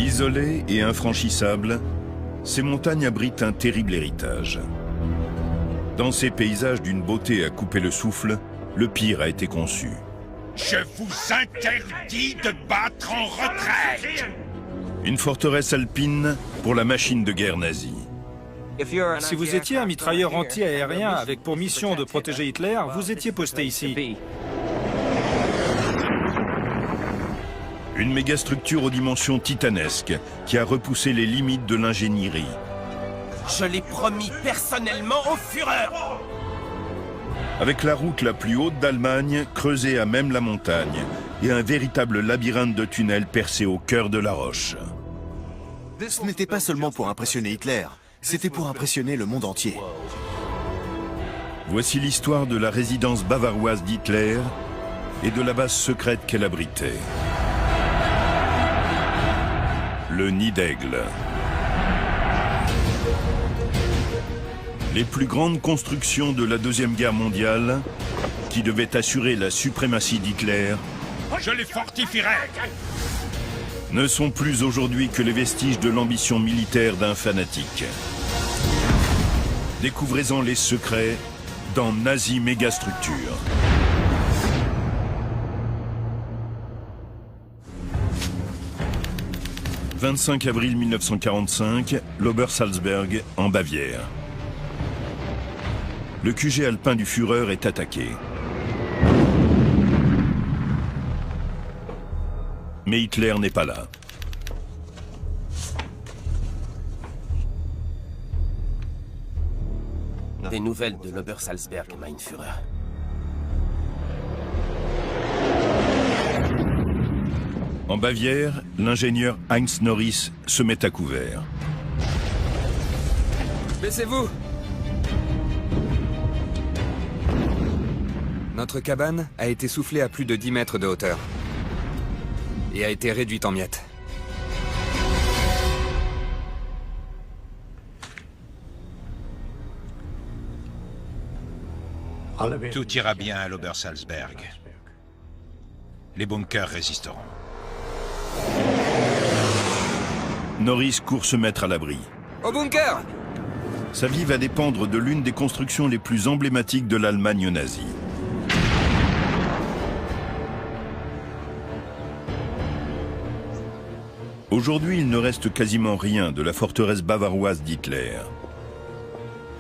Isolées et infranchissables, ces montagnes abritent un terrible héritage. Dans ces paysages d'une beauté à couper le souffle, le pire a été conçu. Je vous interdis de battre en retraite! Une forteresse alpine pour la machine de guerre nazie. Si vous étiez un mitrailleur anti-aérien avec pour mission de protéger Hitler, vous étiez posté ici. Une mégastructure aux dimensions titanesques qui a repoussé les limites de l'ingénierie. Je l'ai promis personnellement au Führer! Avec la route la plus haute d'Allemagne, creusée à même la montagne, et un véritable labyrinthe de tunnels percé au cœur de la roche. Ce n'était pas seulement pour impressionner Hitler, c'était pour impressionner le monde entier. Voici l'histoire de la résidence bavaroise d'Hitler et de la base secrète qu'elle abritait. Le Nid d'Aigle. Les plus grandes constructions de la Deuxième Guerre mondiale, qui devaient assurer la suprématie d'Hitler, Je les fortifierai! ne sont plus aujourd'hui que les vestiges de l'ambition militaire d'un fanatique. Découvrez-en les secrets dans Nazi Mégastructure. « 25 avril 1945, l'Obersalzberg, en Bavière. Le QG alpin du Führer est attaqué. Mais Hitler n'est pas là. Des nouvelles de l'Obersalzberg, mein Führer. En Bavière, l'ingénieur Heinz Norris se met à couvert. Baissez-vous! Notre cabane a été soufflée à plus de 10 mètres de hauteur et a été réduite en miettes. Tout ira bien à l'Obersalzberg. Les bunkers résisteront. Norris court se mettre à l'abri. Au bunker! Sa vie va dépendre de l'une des constructions les plus emblématiques de l'Allemagne nazie. Aujourd'hui, il ne reste quasiment rien de la forteresse bavaroise d'Hitler.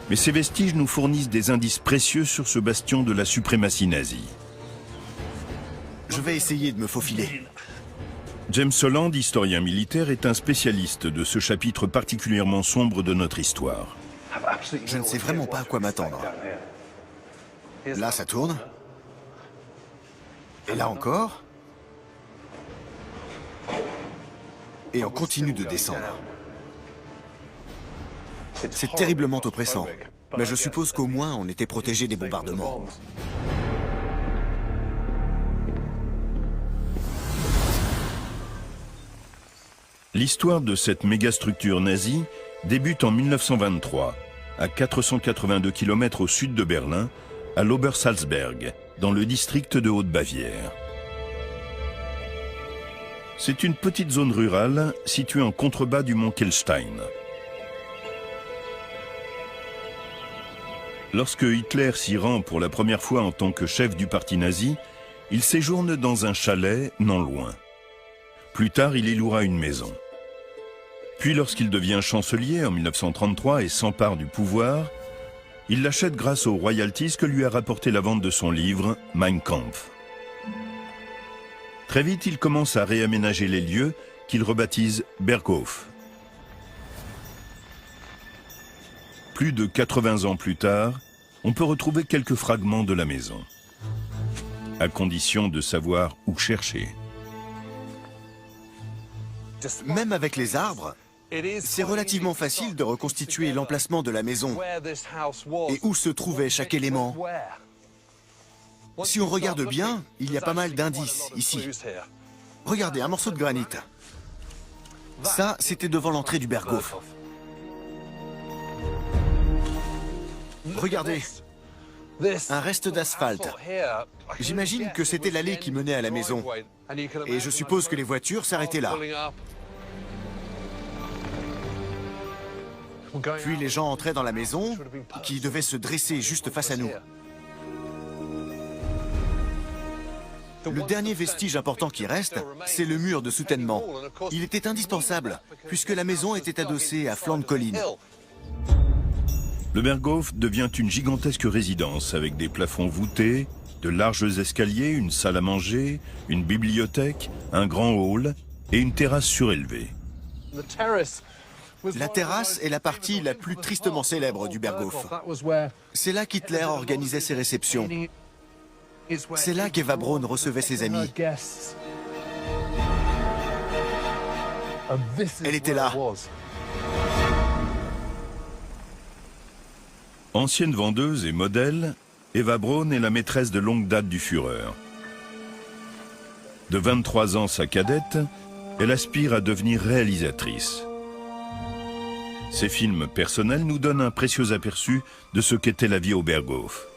Mais ces vestiges nous fournissent des indices précieux sur ce bastion de la suprématie nazie. Je vais essayer de me faufiler. James Holland, historien militaire, est un spécialiste de ce chapitre particulièrement sombre de notre histoire. Je ne sais vraiment pas à quoi m'attendre. Là, ça tourne. Et là encore. Et on continue de descendre. C'est terriblement oppressant. Mais je suppose qu'au moins on était protégé des bombardements. L'histoire de cette mégastructure nazie débute en 1923, à 482 km au sud de Berlin, à l'Obersalzberg, dans le district de Haute-Bavière. C'est une petite zone rurale située en contrebas du mont Kelstein. Lorsque Hitler s'y rend pour la première fois en tant que chef du parti nazi, il séjourne dans un chalet non loin. Plus tard, il y louera une maison. Puis lorsqu'il devient chancelier en 1933 et s'empare du pouvoir, il l'achète grâce aux royalties que lui a rapporté la vente de son livre « Mein Kampf ». Très vite, il commence à réaménager les lieux qu'il rebaptise Berghof. Plus de 80 ans plus tard, on peut retrouver quelques fragments de la maison, à condition de savoir où chercher. Même avec les arbres, c'est relativement facile de reconstituer l'emplacement de la maison et où se trouvait chaque élément. Si on regarde bien, il y a pas mal d'indices ici. Regardez, un morceau de granit. Ça, c'était devant l'entrée du Berghof. Regardez, un reste d'asphalte. J'imagine que c'était l'allée qui menait à la maison. Et je suppose que les voitures s'arrêtaient là. Puis les gens entraient dans la maison, qui devait se dresser juste face à nous. Le dernier vestige important qui reste, c'est le mur de soutènement. Il était indispensable, puisque la maison était adossée à flanc de colline. Le Berghof devient une gigantesque résidence avec des plafonds voûtés, de larges escaliers, une salle à manger, une bibliothèque, un grand hall et une terrasse surélevée. La terrasse est la partie la plus tristement célèbre du Berghof. C'est là qu'Hitler organisait ses réceptions. C'est là qu'Eva Braun recevait ses amis. Elle était là. Ancienne vendeuse et modèle, Eva Braun est la maîtresse de longue date du Führer. De 23 ans sa cadette, elle aspire à devenir réalisatrice. Ses films personnels nous donnent un précieux aperçu de ce qu'était la vie au Berghof.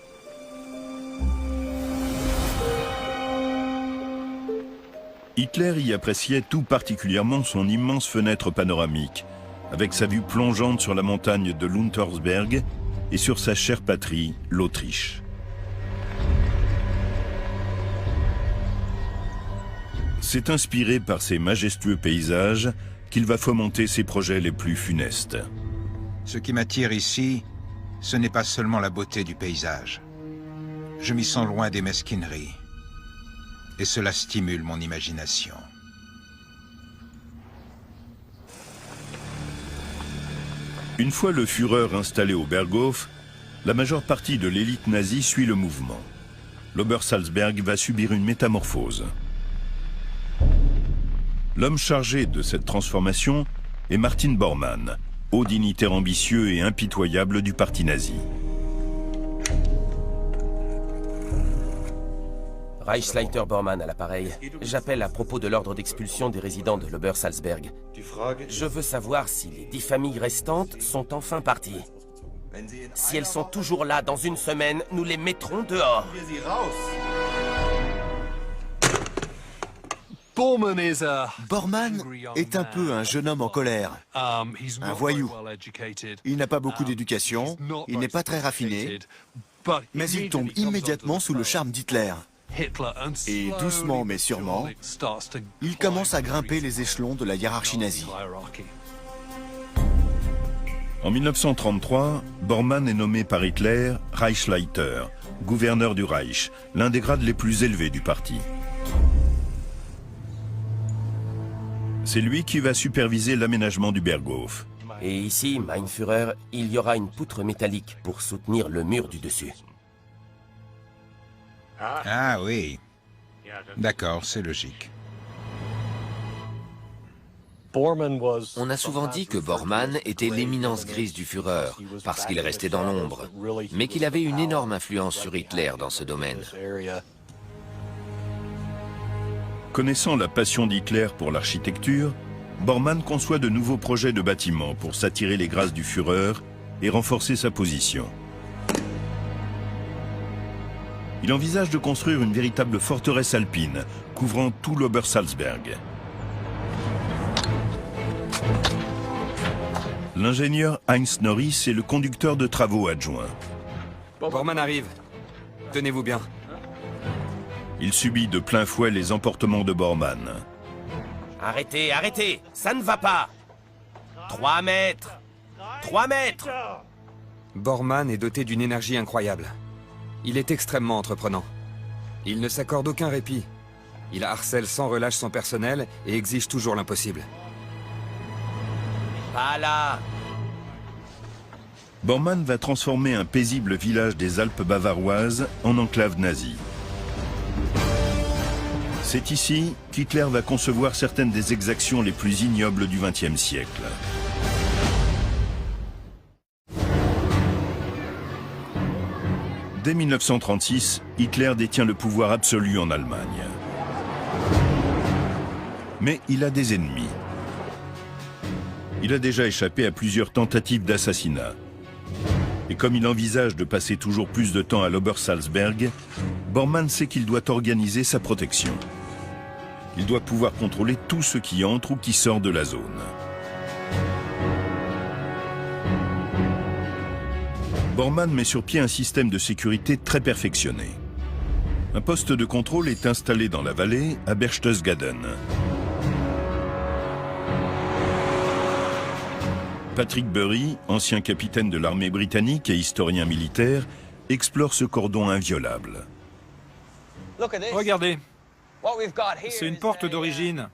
Hitler y appréciait tout particulièrement son immense fenêtre panoramique, avec sa vue plongeante sur la montagne de Luntersberg et sur sa chère patrie, l'Autriche. C'est inspiré par ces majestueux paysages qu'il va fomenter ses projets les plus funestes. Ce qui m'attire ici, ce n'est pas seulement la beauté du paysage. Je m'y sens loin des mesquineries. Et cela stimule mon imagination. Une fois le Führer installé au Berghof, la majeure partie de l'élite nazie suit le mouvement. L'Obersalzberg va subir une métamorphose. L'homme chargé de cette transformation est Martin Bormann, haut dignitaire ambitieux et impitoyable du parti nazi. Reichsleiter Bormann à l'appareil. J'appelle à propos de l'ordre d'expulsion des résidents de l'Obersalzberg. Je veux savoir si les 10 familles restantes sont enfin parties. Si elles sont toujours là dans une semaine, nous les mettrons dehors. Bormann est un peu un jeune homme en colère, un voyou. Il n'a pas beaucoup d'éducation, il n'est pas très raffiné, mais il tombe immédiatement sous le charme d'Hitler. Et doucement mais sûrement, il commence à grimper les échelons de la hiérarchie nazie. En 1933, Bormann est nommé par Hitler Reichsleiter, gouverneur du Reich, l'un des grades les plus élevés du parti. C'est lui qui va superviser l'aménagement du Berghof. Et ici, mein Führer, il y aura une poutre métallique pour soutenir le mur du dessus. Ah oui. D'accord, c'est logique. On a souvent dit que Bormann était l'éminence grise du Führer, parce qu'il restait dans l'ombre, mais qu'il avait une énorme influence sur Hitler dans ce domaine. Connaissant la passion d'Hitler pour l'architecture, Bormann conçoit de nouveaux projets de bâtiments pour s'attirer les grâces du Führer et renforcer sa position. Il envisage de construire une véritable forteresse alpine, couvrant tout l'Obersalzberg. L'ingénieur Heinz Norris est le conducteur de travaux adjoint. Bormann arrive. Tenez-vous bien. Il subit de plein fouet les emportements de Bormann. Arrêtez, arrêtez, ça ne va pas. 3 mètres. 3 mètres. Bormann est doté d'une énergie incroyable. Il est extrêmement entreprenant. Il ne s'accorde aucun répit. Il harcèle sans relâche son personnel et exige toujours l'impossible. Pas là. Bormann va transformer un paisible village des Alpes bavaroises en enclave nazie. C'est ici qu'Hitler va concevoir certaines des exactions les plus ignobles du XXe siècle. Dès 1936, Hitler détient le pouvoir absolu en Allemagne. Mais il a des ennemis. Il a déjà échappé à plusieurs tentatives d'assassinat. Et comme il envisage de passer toujours plus de temps à l'Obersalzberg, Bormann sait qu'il doit organiser sa protection. Il doit pouvoir contrôler tout ce qui entre ou qui sort de la zone. Bormann met sur pied un système de sécurité très perfectionné. Un poste de contrôle est installé dans la vallée, à Berchtesgaden. Patrick Bury, ancien capitaine de l'armée britannique et historien militaire, explore ce cordon inviolable. Regardez, c'est une porte d'origine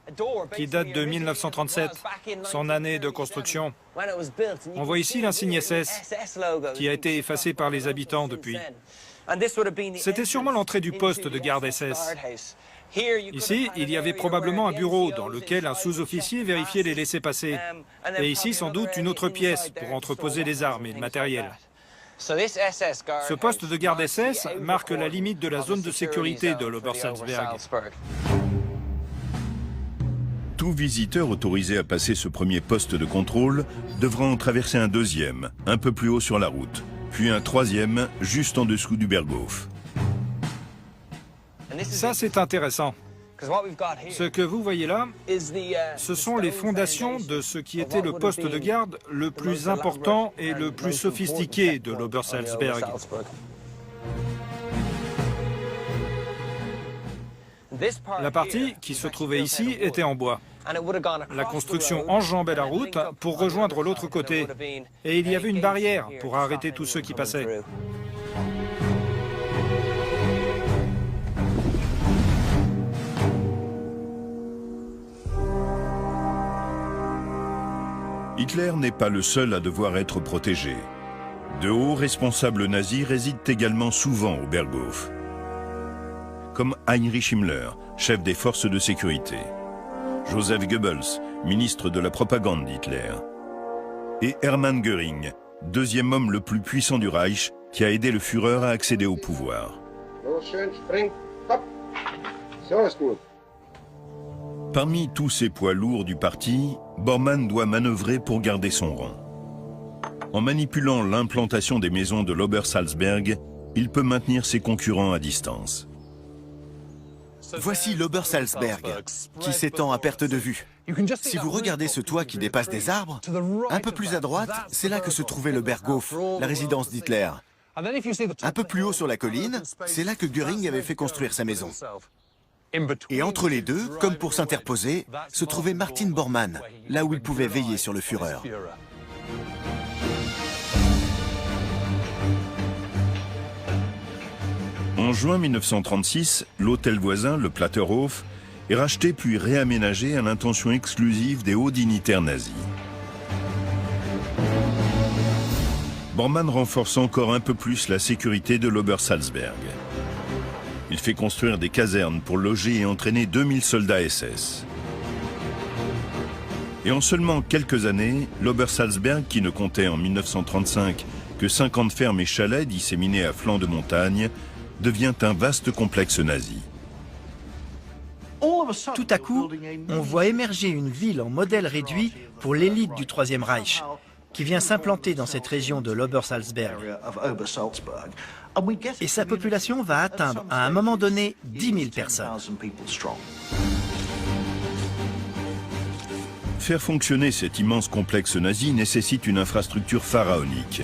qui date de 1937, son année de construction. On voit ici l'insigne SS qui a été effacé par les habitants depuis. C'était sûrement l'entrée du poste de garde SS. Ici, il y avait probablement un bureau dans lequel un sous-officier vérifiait les laissez-passer. Et ici, sans doute, une autre pièce pour entreposer les armes et le matériel. Ce poste de garde SS marque la limite de la zone de sécurité de l'Obersalzberg. Tout visiteur autorisé à passer ce premier poste de contrôle devra en traverser un deuxième, un peu plus haut sur la route, puis un troisième, juste en dessous du Berghof. Ça, c'est intéressant. Ce que vous voyez là, ce sont les fondations de ce qui était le poste de garde le plus important et le plus sophistiqué de l'Obersalzberg. La partie qui se trouvait ici était en bois. La construction enjambait la route pour rejoindre l'autre côté. Et il y avait une barrière pour arrêter tous ceux qui passaient. Hitler n'est pas le seul à devoir être protégé. De hauts responsables nazis résident également souvent au Berghof, comme Heinrich Himmler, chef des forces de sécurité, Joseph Goebbels, ministre de la propagande d'Hitler, et Hermann Göring, deuxième homme le plus puissant du Reich, qui a aidé le Führer à accéder au pouvoir. Parmi tous ces poids lourds du parti, Bormann doit manœuvrer pour garder son rang. En manipulant l'implantation des maisons de l'Obersalzberg, il peut maintenir ses concurrents à distance. Voici l'Obersalzberg, qui s'étend à perte de vue. Si vous regardez ce toit qui dépasse des arbres, un peu plus à droite, c'est là que se trouvait le Berghof, la résidence d'Hitler. Un peu plus haut sur la colline, c'est là que Göring avait fait construire sa maison. Et entre les deux, comme pour s'interposer, se trouvait Martin Bormann, là où il pouvait veiller sur le Führer. En juin 1936, l'hôtel voisin, le Platterhof, est racheté puis réaménagé à l'intention exclusive des hauts dignitaires nazis. Bormann renforce encore un peu plus la sécurité de l'Obersalzberg. Il fait construire des casernes pour loger et entraîner 2000 soldats SS. Et en seulement quelques années, l'Obersalzberg, qui ne comptait en 1935 que 50 fermes et chalets disséminés à flanc de montagne, devient un vaste complexe nazi. Tout à coup, on voit émerger une ville en modèle réduit pour l'élite du Troisième Reich, qui vient s'implanter dans cette région de l'Obersalzberg. Et sa population va atteindre à un moment donné 10 000 personnes. Faire fonctionner cet immense complexe nazi nécessite une infrastructure pharaonique.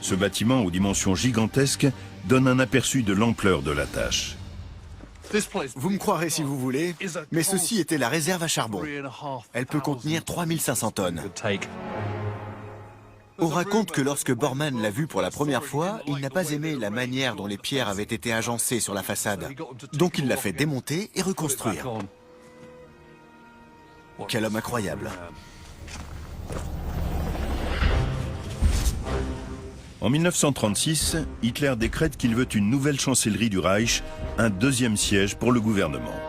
Ce bâtiment aux dimensions gigantesques donne un aperçu de l'ampleur de la tâche. Vous me croirez si vous voulez, mais ceci était la réserve à charbon. Elle peut contenir 3500 tonnes. On raconte que lorsque Bormann l'a vu pour la première fois, il n'a pas aimé la manière dont les pierres avaient été agencées sur la façade. Donc il l'a fait démonter et reconstruire. Quel homme incroyable. En 1936, Hitler décrète qu'il veut une nouvelle chancellerie du Reich, un deuxième siège pour le gouvernement.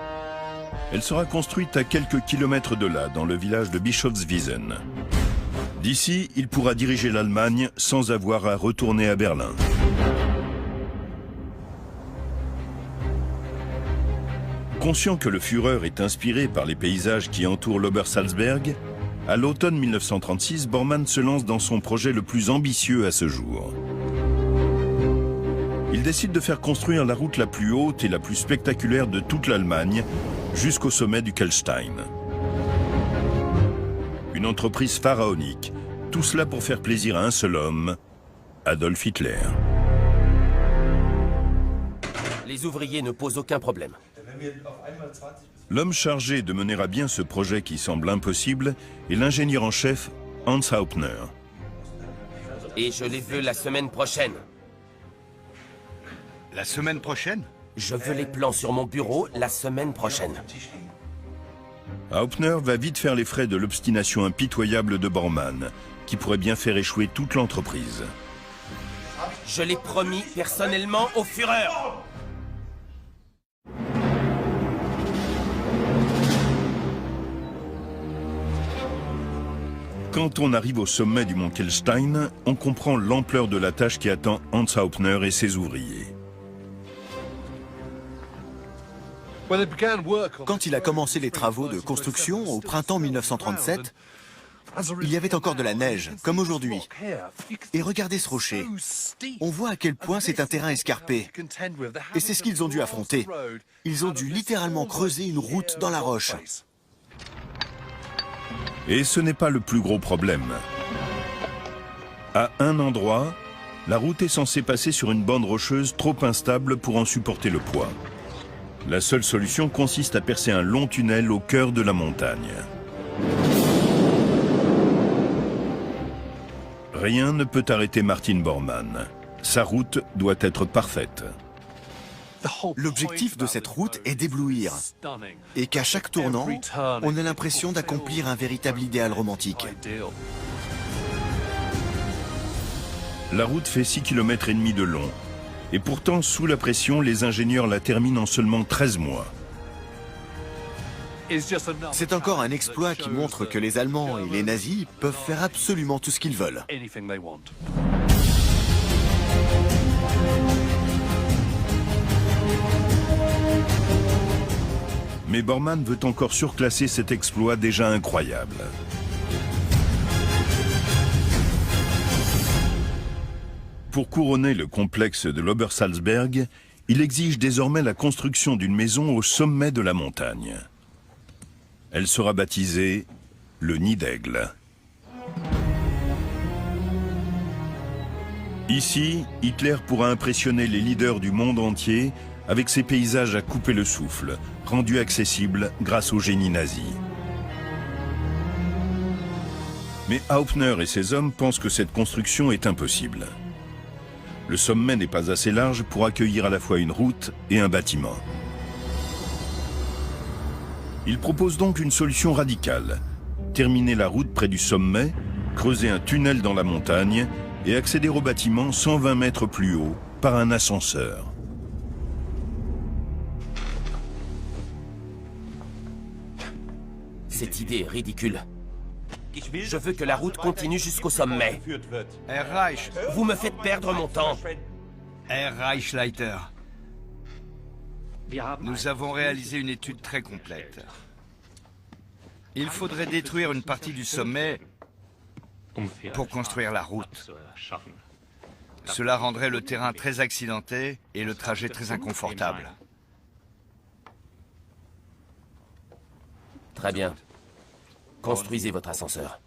Elle sera construite à quelques kilomètres de là, dans le village de Bischofswiesen. D'ici, il pourra diriger l'Allemagne sans avoir à retourner à Berlin. Conscient que le Führer est inspiré par les paysages qui entourent l'Obersalzberg, à l'automne 1936, Bormann se lance dans son projet le plus ambitieux à ce jour. Il décide de faire construire la route la plus haute et la plus spectaculaire de toute l'Allemagne, jusqu'au sommet du Kelstein. Une entreprise pharaonique, tout cela pour faire plaisir à un seul homme, Adolf Hitler. Les ouvriers ne posent aucun problème. L'homme chargé de mener à bien ce projet qui semble impossible est l'ingénieur en chef Hans Hauptner. Et je les veux la semaine prochaine. La semaine prochaine? Je veux les plans sur mon bureau la semaine prochaine. Hauptner va vite faire les frais de l'obstination impitoyable de Bormann, qui pourrait bien faire échouer toute l'entreprise. Je l'ai promis personnellement au Führer. Quand on arrive au sommet du mont Kelstein, on comprend l'ampleur de la tâche qui attend Hans Hauptner et ses ouvriers. Quand il a commencé les travaux de construction au printemps 1937, il y avait encore de la neige, comme aujourd'hui. Et regardez ce rocher. On voit à quel point c'est un terrain escarpé. Et c'est ce qu'ils ont dû affronter. Ils ont dû littéralement creuser une route dans la roche. Et ce n'est pas le plus gros problème. À un endroit, la route est censée passer sur une bande rocheuse trop instable pour en supporter le poids. La seule solution consiste à percer un long tunnel au cœur de la montagne. Rien ne peut arrêter Martin Bormann. Sa route doit être parfaite. L'objectif de cette route est d'éblouir. Et qu'à chaque tournant, on a l'impression d'accomplir un véritable idéal romantique. La route fait 6,5 km de long. Et pourtant, sous la pression, les ingénieurs la terminent en seulement 13 mois. C'est encore un exploit qui montre que les Allemands et les nazis peuvent faire absolument tout ce qu'ils veulent. Mais Bormann veut encore surclasser cet exploit déjà incroyable. Pour couronner le complexe de l'Obersalzberg, il exige désormais la construction d'une maison au sommet de la montagne. Elle sera baptisée le Nid d'Aigle. Ici, Hitler pourra impressionner les leaders du monde entier avec ses paysages à couper le souffle, rendus accessibles grâce au génie nazi. Mais Hauptner et ses hommes pensent que cette construction est impossible. Le sommet n'est pas assez large pour accueillir à la fois une route et un bâtiment. Ils proposent donc une solution radicale. Terminer la route près du sommet, creuser un tunnel dans la montagne et accéder au bâtiment 120 mètres plus haut par un ascenseur. Cette idée est ridicule. Je veux que la route continue jusqu'au sommet. Herr Reich. Vous me faites perdre mon temps. Herr Reichsleiter. Nous avons réalisé une étude très complète. Il faudrait détruire une partie du sommet pour construire la route. Cela rendrait le terrain très accidenté et le trajet très inconfortable. Très bien. Construisez votre ascenseur.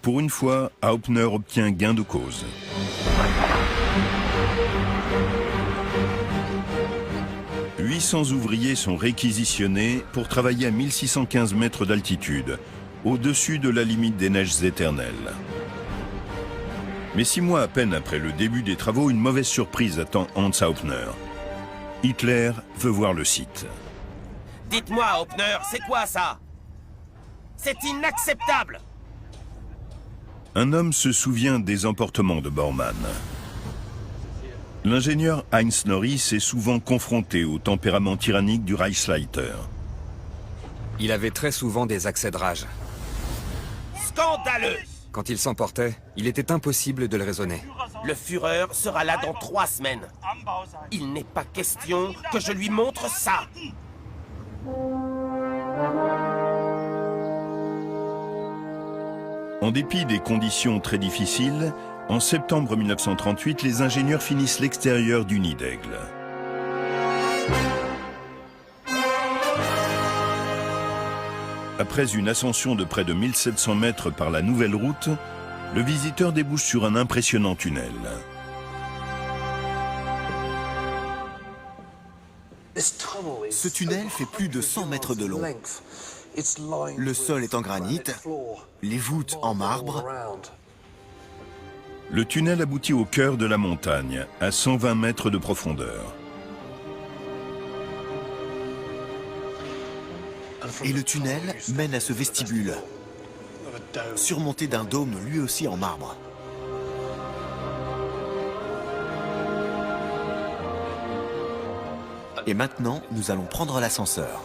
Pour une fois, Hauptner obtient gain de cause. « 800 ouvriers sont réquisitionnés pour travailler à 1615 mètres d'altitude, au-dessus de la limite des neiges éternelles. Mais 6 mois à peine après le début des travaux, une mauvaise surprise attend Hans Hauptner. Hitler veut voir le site. Dites-moi, Hauptner, c'est quoi ça? C'est inacceptable! Un homme se souvient des emportements de Bormann. L'ingénieur Heinz Norris est souvent confronté au tempérament tyrannique du Reichsleiter. Il avait très souvent des accès de rage. Scandaleux! Quand il s'emportait, il était impossible de le raisonner. Le Führer sera là dans 3 semaines. Il n'est pas question que je lui montre ça! En dépit des conditions très difficiles, en septembre 1938, les ingénieurs finissent l'extérieur du Nid d'Aigle. Après une ascension de près de 1700 mètres par la nouvelle route, Le visiteur débouche sur un impressionnant tunnel. Ce tunnel fait plus de 100 mètres de long. Le sol est en granit, les voûtes en marbre. Le tunnel aboutit au cœur de la montagne, à 120 mètres de profondeur. Et le tunnel mène à ce vestibule, surmonté d'un dôme lui aussi en marbre. Et maintenant, nous allons prendre l'ascenseur.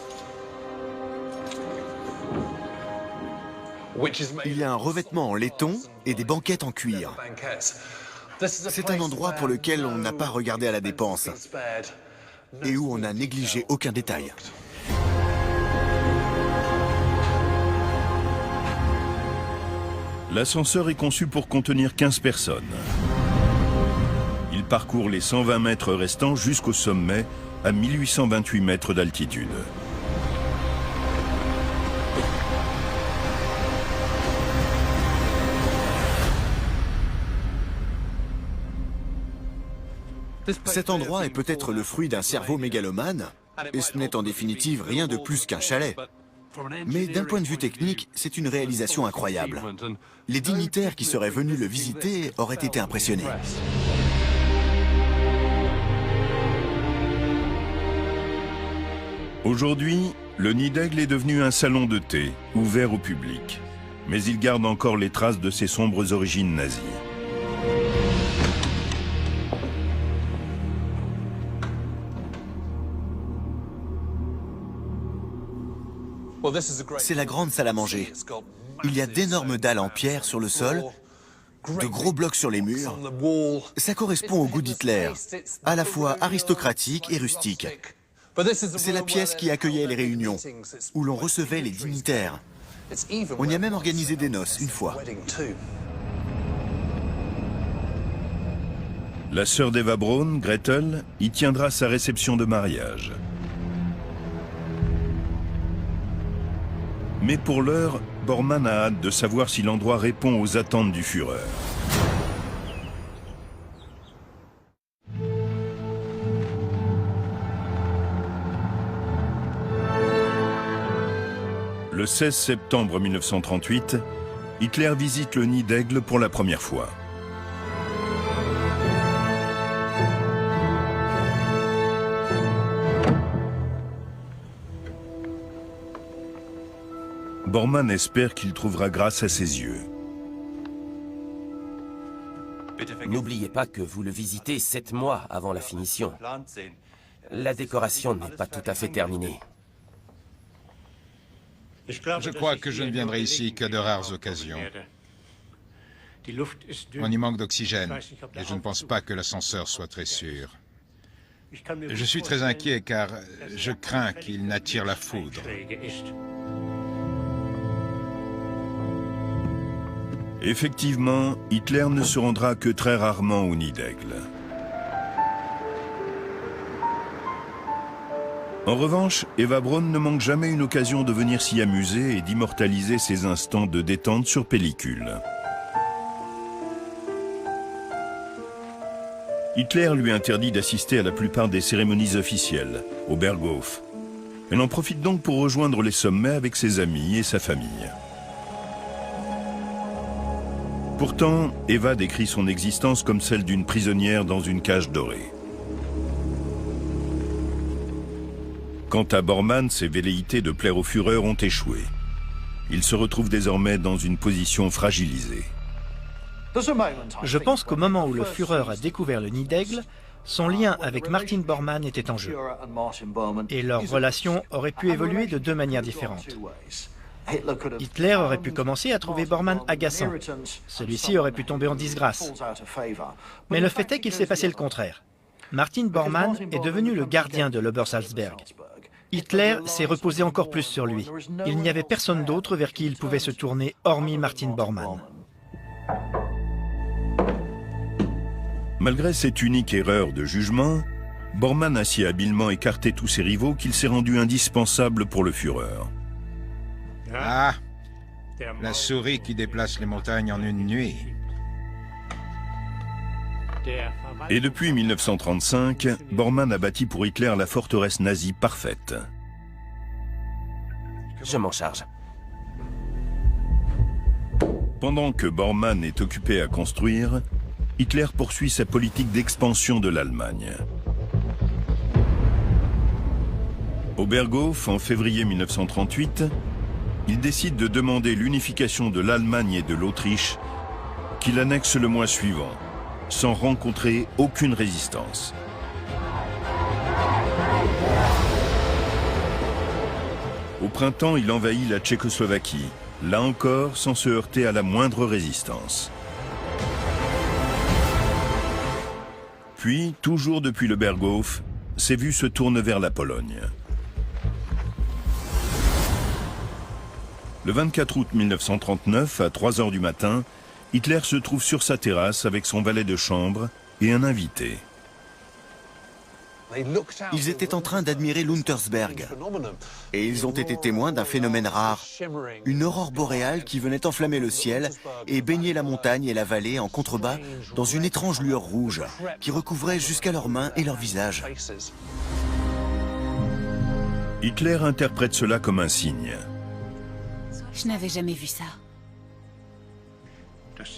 Il y a un revêtement en laiton et des banquettes en cuir. C'est un endroit pour lequel on n'a pas regardé à la dépense et où on n'a négligé aucun détail. L'ascenseur est conçu pour contenir 15 personnes. Il parcourt les 120 mètres restants jusqu'au sommet, à 1828 mètres d'altitude. Cet endroit est peut-être le fruit d'un cerveau mégalomane, et ce n'est en définitive rien de plus qu'un chalet. Mais d'un point de vue technique, c'est une réalisation incroyable. Les dignitaires qui seraient venus le visiter auraient été impressionnés. Aujourd'hui, le Nid d'Aigle est devenu un salon de thé, ouvert au public. Mais il garde encore les traces de ses sombres origines nazies. C'est la grande salle à manger. Il y a d'énormes dalles en pierre sur le sol, de gros blocs sur les murs. Ça correspond au goût d'Hitler, à la fois aristocratique et rustique. C'est la pièce qui accueillait les réunions, où l'on recevait les dignitaires. On y a même organisé des noces, une fois. La sœur d'Eva Braun, Gretel, y tiendra sa réception de mariage. Mais pour l'heure, Bormann a hâte de savoir si l'endroit répond aux attentes du Führer. Le 16 septembre 1938, Hitler visite le Nid d'Aigle pour la première fois. Bormann espère qu'il trouvera grâce à ses yeux. N'oubliez pas que vous le visitez 7 mois avant la finition. La décoration n'est pas tout à fait terminée. Je crois que je ne viendrai ici que de rares occasions. On y manque d'oxygène et je ne pense pas que l'ascenseur soit très sûr. Je suis très inquiet car je crains qu'il n'attire la foudre. Effectivement, Hitler ne se rendra que très rarement au Nid d'Aigle. En revanche, Eva Braun ne manque jamais une occasion de venir s'y amuser et d'immortaliser ses instants de détente sur pellicule. Hitler lui interdit d'assister à la plupart des cérémonies officielles, au Berghof. Elle en profite donc pour rejoindre les sommets avec ses amis et sa famille. Pourtant, Eva décrit son existence comme celle d'une prisonnière dans une cage dorée. Quant à Bormann, ses velléités de plaire au Führer ont échoué. Il se retrouve désormais dans une position fragilisée. Je pense qu'au moment où le Führer a découvert le Nid d'Aigle, son lien avec Martin Bormann était en jeu. Et leur relation aurait pu évoluer de deux manières différentes. Hitler aurait pu commencer à trouver Bormann agaçant. Celui-ci aurait pu tomber en disgrâce. Mais le fait est qu'il s'est passé le contraire. Martin Bormann est devenu le gardien de l'Obersalzberg. Hitler s'est reposé encore plus sur lui. Il n'y avait personne d'autre vers qui il pouvait se tourner, hormis Martin Bormann. Malgré cette unique erreur de jugement, Bormann a si habilement écarté tous ses rivaux qu'il s'est rendu indispensable pour le Führer. Ah, La souris qui déplace les montagnes en une nuit. Et depuis 1935, Bormann a bâti pour Hitler la forteresse nazie parfaite. Je m'en charge. Pendant que Bormann est occupé à construire, Hitler poursuit sa politique d'expansion de l'Allemagne. Au Berghof, en février 1938, il décide de demander l'unification de l'Allemagne et de l'Autriche, qu'il annexe le mois suivant, sans rencontrer aucune résistance. Au printemps, il envahit la Tchécoslovaquie, là encore sans se heurter à la moindre résistance. Puis, toujours depuis le Berghof, ses vues se tournent vers la Pologne. Le 24 août 1939, à 3 h du matin, Hitler se trouve sur sa terrasse avec son valet de chambre et un invité. Ils étaient en train d'admirer l'Untersberg. Et ils ont été témoins d'un phénomène rare, une aurore boréale qui venait enflammer le ciel et baigner la montagne et la vallée en contrebas dans une étrange lueur rouge qui recouvrait jusqu'à leurs mains et leurs visages. Hitler interprète cela comme un signe. Je n'avais jamais vu ça.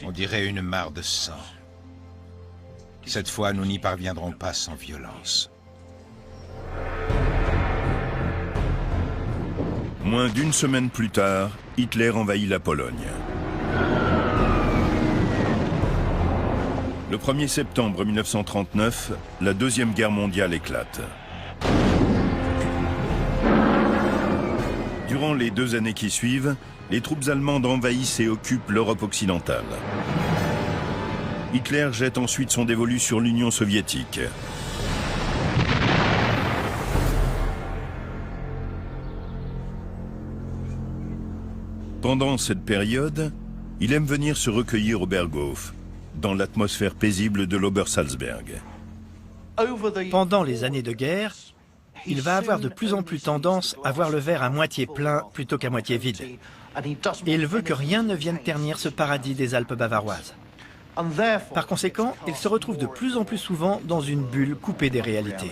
On dirait une mare de sang. Cette fois, nous n'y parviendrons pas sans violence. Moins d'une semaine plus tard, Hitler envahit la Pologne. Le 1er septembre 1939, la Deuxième Guerre mondiale éclate. Durant les 2 années qui suivent, les troupes allemandes envahissent et occupent l'Europe occidentale. Hitler jette ensuite son dévolu sur l'Union soviétique. Pendant cette période, il aime venir se recueillir au Berghof, dans l'atmosphère paisible de l'Obersalzberg. Pendant les années de guerre, il va avoir de plus en plus tendance à voir le verre à moitié plein plutôt qu'à moitié vide. Et il veut que rien ne vienne ternir ce paradis des Alpes bavaroises. Par conséquent, il se retrouve de plus en plus souvent dans une bulle coupée des réalités.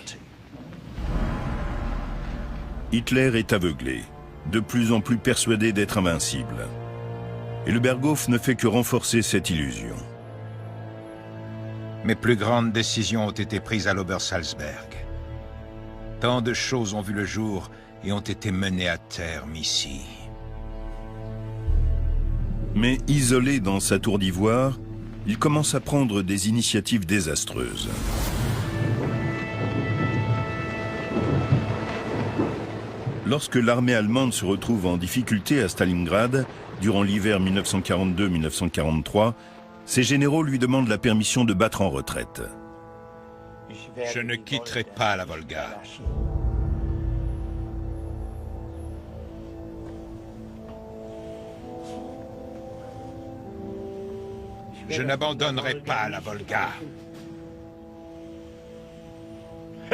Hitler est aveuglé, de plus en plus persuadé d'être invincible. Et le Berghof ne fait que renforcer cette illusion. Mes plus grandes décisions ont été prises à l'Obersalzberg. Tant de choses ont vu le jour et ont été menées à terme ici. Mais isolé dans sa tour d'ivoire, il commence à prendre des initiatives désastreuses. Lorsque l'armée allemande se retrouve en difficulté à Stalingrad, durant l'hiver 1942-1943, ses généraux lui demandent la permission de battre en retraite. Je ne quitterai pas la Volga. Je n'abandonnerai pas la Volga.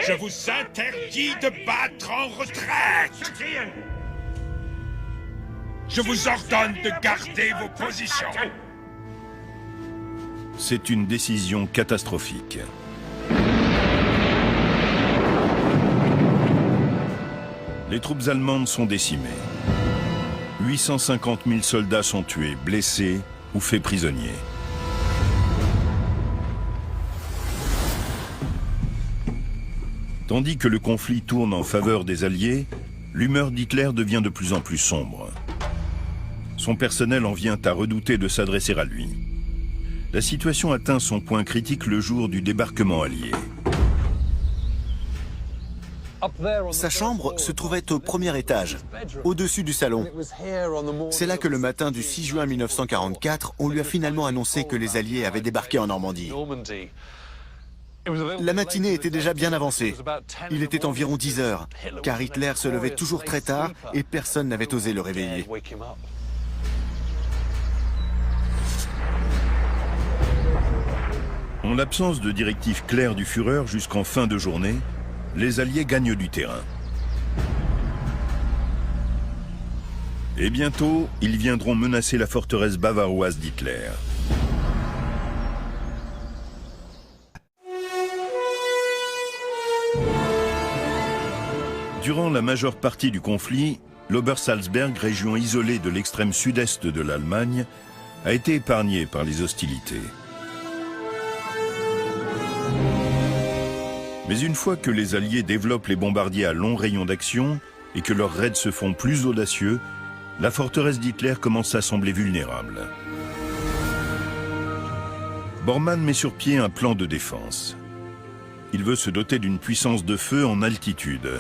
Je vous interdis de battre en retraite. Je vous ordonne de garder vos positions. C'est une décision catastrophique. Les troupes allemandes sont décimées. 850 000 soldats sont tués, blessés ou faits prisonniers. Tandis que le conflit tourne en faveur des Alliés, l'humeur d'Hitler devient de plus en plus sombre. Son personnel en vient à redouter de s'adresser à lui. La situation atteint son point critique le jour du débarquement allié. Sa chambre se trouvait au premier étage, au-dessus du salon. C'est là que le matin du 6 juin 1944, on lui a finalement annoncé que les Alliés avaient débarqué en Normandie. La matinée était déjà bien avancée. Il était environ 10 heures, car Hitler se levait toujours très tard et personne n'avait osé le réveiller. En l'absence de directives claires du Führer jusqu'en fin de journée, les Alliés gagnent du terrain. Et bientôt, ils viendront menacer la forteresse bavaroise d'Hitler. Durant la majeure partie du conflit, l'Obersalzberg, région isolée de l'extrême sud-est de l'Allemagne, a été épargnée par les hostilités. Mais une fois que les Alliés développent les bombardiers à long rayon d'action et que leurs raids se font plus audacieux, la forteresse d'Hitler commence à sembler vulnérable. Bormann met sur pied un plan de défense. Il veut se doter d'une puissance de feu en altitude.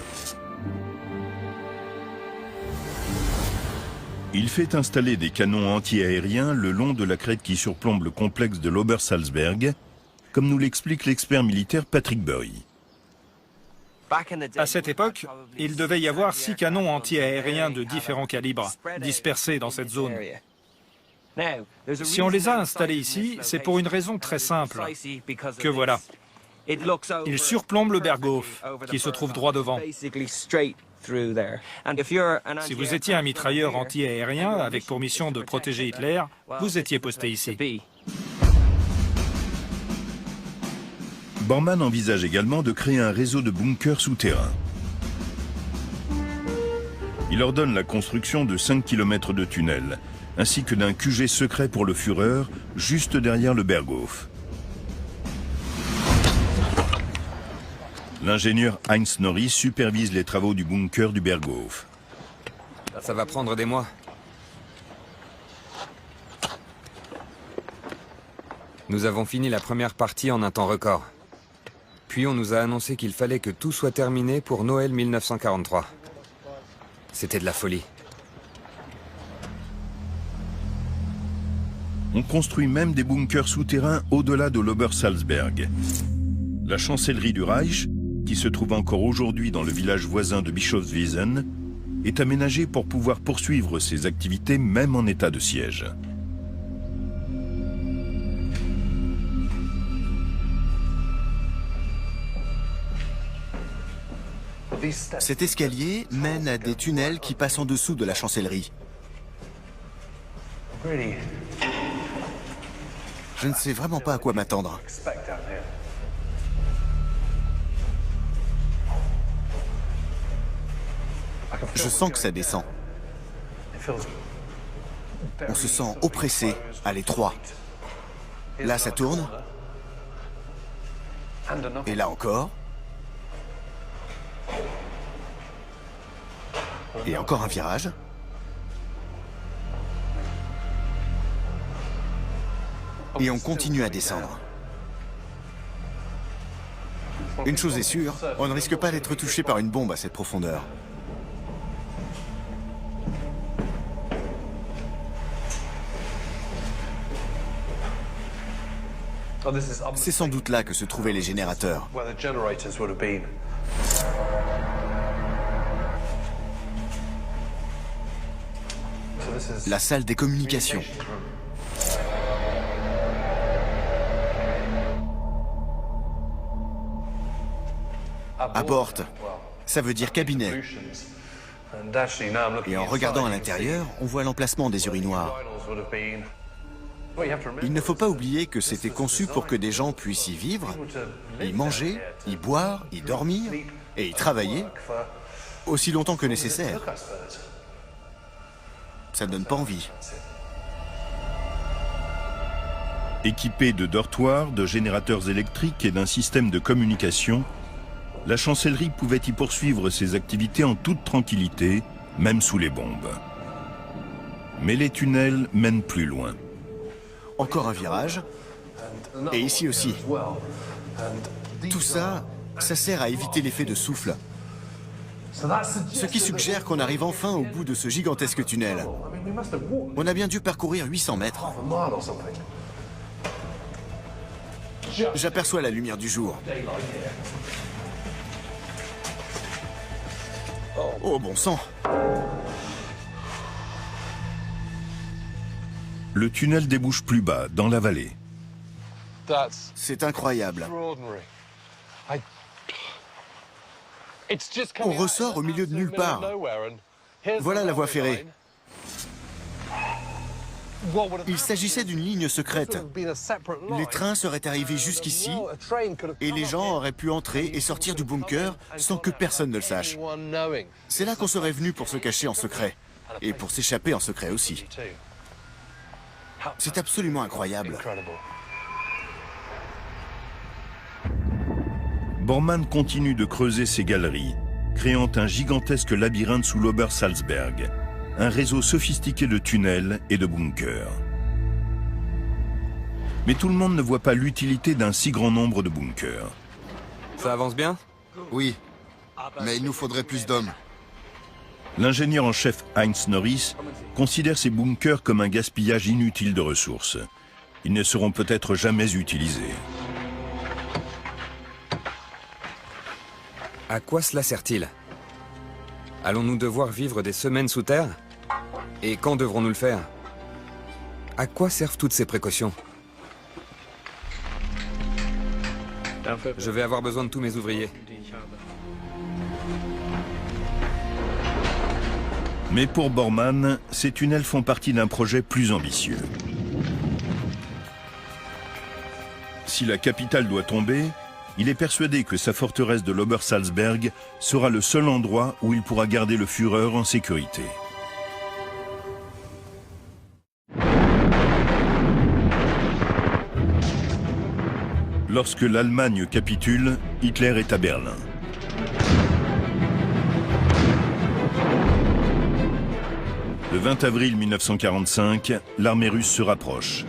Il fait installer des canons anti-aériens le long de la crête qui surplombe le complexe de l'Obersalzberg, comme nous l'explique l'expert militaire Patrick Bury. À cette époque, il devait y avoir 6 canons anti-aériens de différents calibres, dispersés dans cette zone. Si on les a installés ici, c'est pour une raison très simple, que voilà. Ils surplombent le Berghof, qui se trouve droit devant. Si vous étiez un mitrailleur anti-aérien avec pour mission de protéger Hitler, vous étiez posté ici. Bormann envisage également de créer un réseau de bunkers souterrains. Il ordonne la construction de 5 km de tunnels, ainsi que d'un QG secret pour le Führer, juste derrière le Berghof. L'ingénieur Heinz Norris supervise les travaux du bunker du Berghof. Ça va prendre des mois. Nous avons fini la première partie en un temps record. Puis on nous a annoncé qu'il fallait que tout soit terminé pour Noël 1943. C'était de la folie. On construit même des bunkers souterrains au-delà de l'Obersalzberg. La chancellerie du Reich, qui se trouve encore aujourd'hui dans le village voisin de Bischofswiesen, est aménagée pour pouvoir poursuivre ses activités même en état de siège. Cet escalier mène à des tunnels qui passent en dessous de la chancellerie. Je ne sais vraiment pas à quoi m'attendre. Je sens que ça descend. On se sent oppressé à l'étroit. Là, ça tourne. Et là encore. Et encore un virage. Et on continue à descendre. Une chose est sûre, on ne risque pas d'être touché par une bombe à cette profondeur. C'est sans doute là que se trouvaient les générateurs. La salle des communications. Abort, ça veut dire cabinet. Et en regardant à l'intérieur, on voit l'emplacement des urinoirs. Il ne faut pas oublier que c'était conçu pour que des gens puissent y vivre, y manger, y boire, y dormir et y travailler aussi longtemps que nécessaire. Ça ne donne pas envie. Équipée de dortoirs, de générateurs électriques et d'un système de communication, la chancellerie pouvait y poursuivre ses activités en toute tranquillité, même sous les bombes. Mais les tunnels mènent plus loin. Encore un virage. Et ici aussi. Tout ça, ça sert à éviter l'effet de souffle. Ce qui suggère qu'on arrive enfin au bout de ce gigantesque tunnel. On a bien dû parcourir 800 mètres. J'aperçois la lumière du jour. Oh bon sang! Le tunnel débouche plus bas, dans la vallée. C'est incroyable. On ressort au milieu de nulle part. Voilà la voie ferrée. Il s'agissait d'une ligne secrète. Les trains seraient arrivés jusqu'ici et les gens auraient pu entrer et sortir du bunker sans que personne ne le sache. C'est là qu'on serait venu pour se cacher en secret et pour s'échapper en secret aussi. C'est absolument incroyable. Bormann continue de creuser ses galeries, créant un gigantesque labyrinthe sous l'Obersalzberg, un réseau sophistiqué de tunnels et de bunkers. Mais tout le monde ne voit pas l'utilité d'un si grand nombre de bunkers. Ça avance bien? Oui, mais il nous faudrait plus d'hommes. L'ingénieur en chef Heinz Norris considère ces bunkers comme un gaspillage inutile de ressources. Ils ne seront peut-être jamais utilisés. À quoi cela sert-il? Allons-nous devoir vivre des semaines sous terre? Et quand devrons-nous le faire? À quoi servent toutes ces précautions? Je vais avoir besoin de tous mes ouvriers. Mais pour Bormann, ces tunnels font partie d'un projet plus ambitieux. Si la capitale doit tomber, il est persuadé que sa forteresse de l'Obersalzberg sera le seul endroit où il pourra garder le Führer en sécurité. Lorsque l'Allemagne capitule, Hitler est à Berlin. Le 20 avril 1945, l'armée russe se rapproche.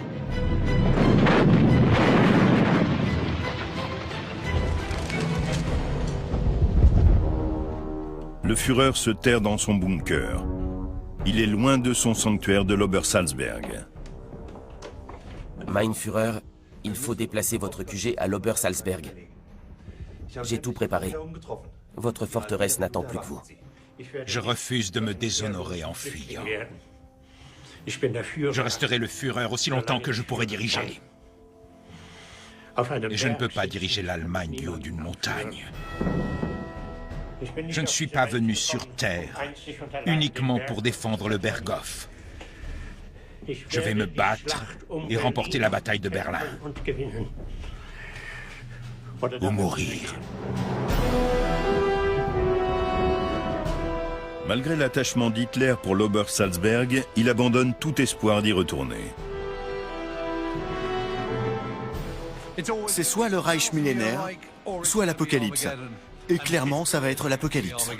Le Führer se terre dans son bunker. Il est loin de son sanctuaire de l'Obersalzberg. Mein Führer, il faut déplacer votre QG à l'Obersalzberg. J'ai tout préparé. Votre forteresse n'attend plus que vous. Je refuse de me déshonorer en fuyant. Je resterai le Führer aussi longtemps que je pourrai diriger. Et je ne peux pas diriger l'Allemagne du haut d'une montagne. Je ne suis pas venu sur Terre uniquement pour défendre le Berghof. Je vais me battre et remporter la bataille de Berlin. Ou mourir. Malgré l'attachement d'Hitler pour l'Obersalzberg, il abandonne tout espoir d'y retourner. C'est soit le Reich millénaire, soit l'apocalypse. Et clairement, ça va être l'apocalypse.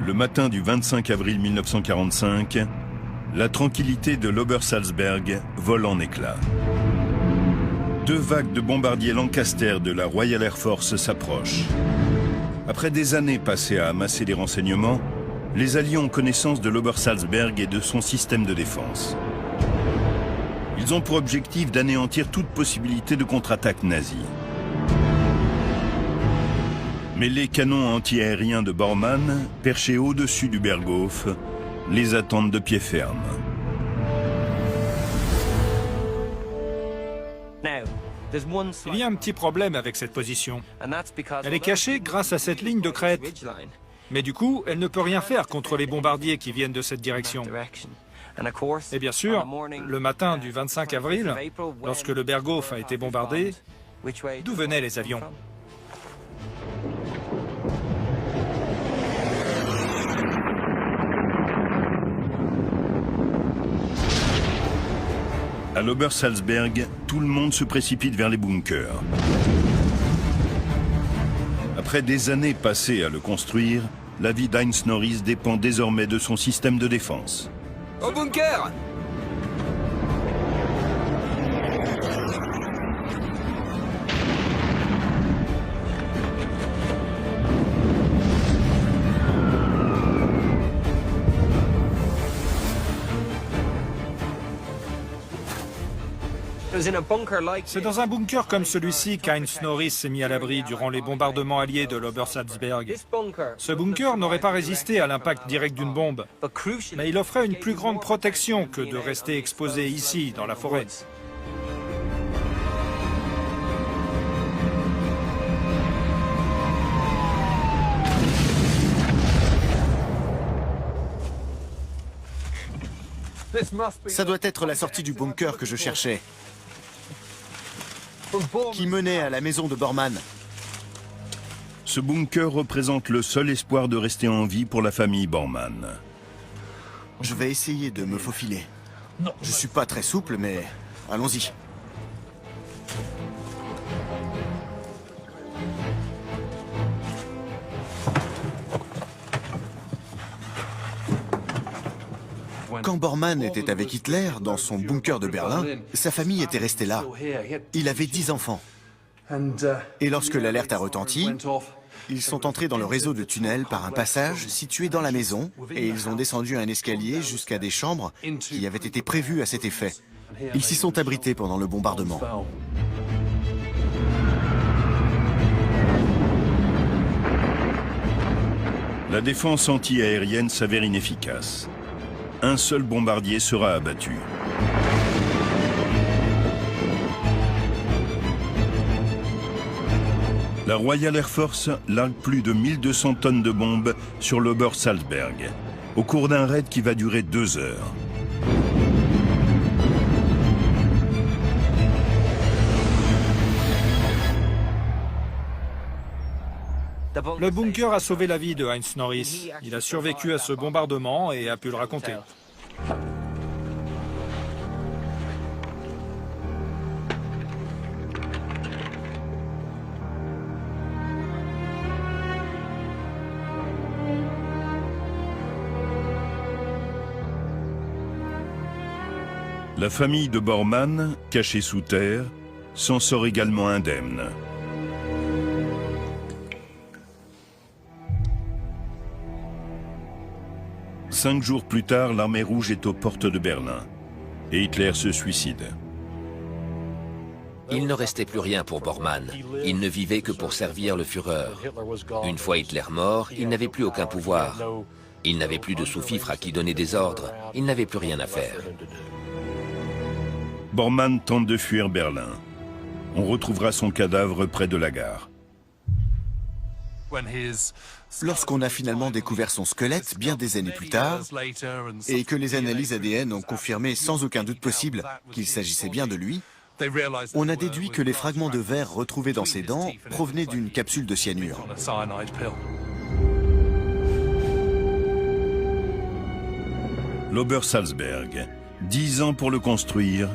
Le matin du 25 avril 1945, la tranquillité de l'Obersalzberg vole en éclats. Deux vagues de bombardiers Lancaster de la Royal Air Force s'approchent. Après des années passées à amasser des renseignements, les Alliés ont connaissance de l'Obersalzberg et de son système de défense. Ils ont pour objectif d'anéantir toute possibilité de contre-attaque nazie. Mais les canons anti-aériens de Bormann, perchés au-dessus du Berghof, les attendent de pied ferme. Il y a un petit problème avec cette position. Elle est cachée grâce à cette ligne de crête. Mais du coup, elle ne peut rien faire contre les bombardiers qui viennent de cette direction. Et bien sûr, le matin du 25 avril, lorsque le Berghof a été bombardé, d'où venaient les avions? À l'Obersalzberg, tout le monde se précipite vers les bunkers. Après des années passées à le construire, la vie d'Heinz Norris dépend désormais de son système de défense. Au bunker! C'est dans un bunker comme celui-ci qu'Heinz Norris s'est mis à l'abri durant les bombardements alliés de l'Obersalzberg. Ce bunker n'aurait pas résisté à l'impact direct d'une bombe, mais il offrait une plus grande protection que de rester exposé ici, dans la forêt. Ça doit être la sortie du bunker que je cherchais, qui menait à la maison de Bormann. Ce bunker représente le seul espoir de rester en vie pour la famille Bormann. Je vais essayer de me faufiler. Je suis pas très souple, mais allons-y. Quand Bormann était avec Hitler, dans son bunker de Berlin, sa famille était restée là. Il avait 10 enfants. Et lorsque l'alerte a retenti, ils sont entrés dans le réseau de tunnels par un passage situé dans la maison et ils ont descendu un escalier jusqu'à des chambres qui avaient été prévues à cet effet. Ils s'y sont abrités pendant le bombardement. La défense anti-aérienne s'avère inefficace. Un seul bombardier sera abattu. La Royal Air Force largue plus de 1200 tonnes de bombes sur l'Obersalzberg, au cours d'un raid qui va durer 2 heures. Le bunker a sauvé la vie de Heinz Norris. Il a survécu à ce bombardement et a pu le raconter. La famille de Bormann, cachée sous terre, s'en sort également indemne. Cinq jours plus tard, l'armée rouge est aux portes de Berlin et Hitler se suicide. Il ne restait plus rien pour Bormann. Il ne vivait que pour servir le Führer. Une fois Hitler mort, il n'avait plus aucun pouvoir. Il n'avait plus de sous-fifre à qui donner des ordres. Il n'avait plus rien à faire. Bormann tente de fuir Berlin. On retrouvera son cadavre près de la gare. Lorsqu'on a finalement découvert son squelette, bien des années plus tard, et que les analyses ADN ont confirmé sans aucun doute possible qu'il s'agissait bien de lui, on a déduit que les fragments de verre retrouvés dans ses dents provenaient d'une capsule de cyanure. L'Obersalzberg, 10 ans pour le construire,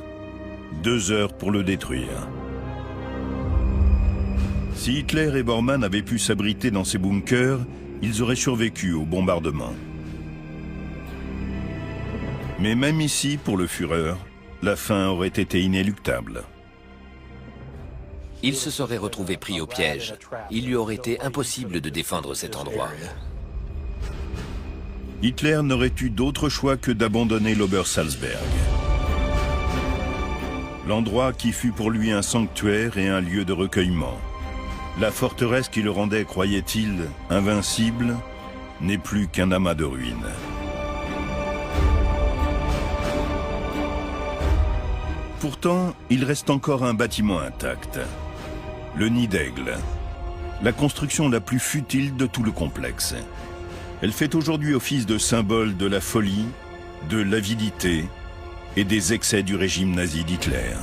2 heures pour le détruire. Si Hitler et Bormann avaient pu s'abriter dans ces bunkers, ils auraient survécu au bombardement. Mais même ici, pour le Führer, la fin aurait été inéluctable. Il se serait retrouvé pris au piège. Il lui aurait été impossible de défendre cet endroit. Hitler n'aurait eu d'autre choix que d'abandonner l'Obersalzberg. L'endroit qui fut pour lui un sanctuaire et un lieu de recueillement. La forteresse qui le rendait, croyait-il, invincible, n'est plus qu'un amas de ruines. Pourtant, il reste encore un bâtiment intact. Le Nid d'Aigle. La construction la plus futile de tout le complexe. Elle fait aujourd'hui office de symbole de la folie, de l'avidité et des excès du régime nazi d'Hitler.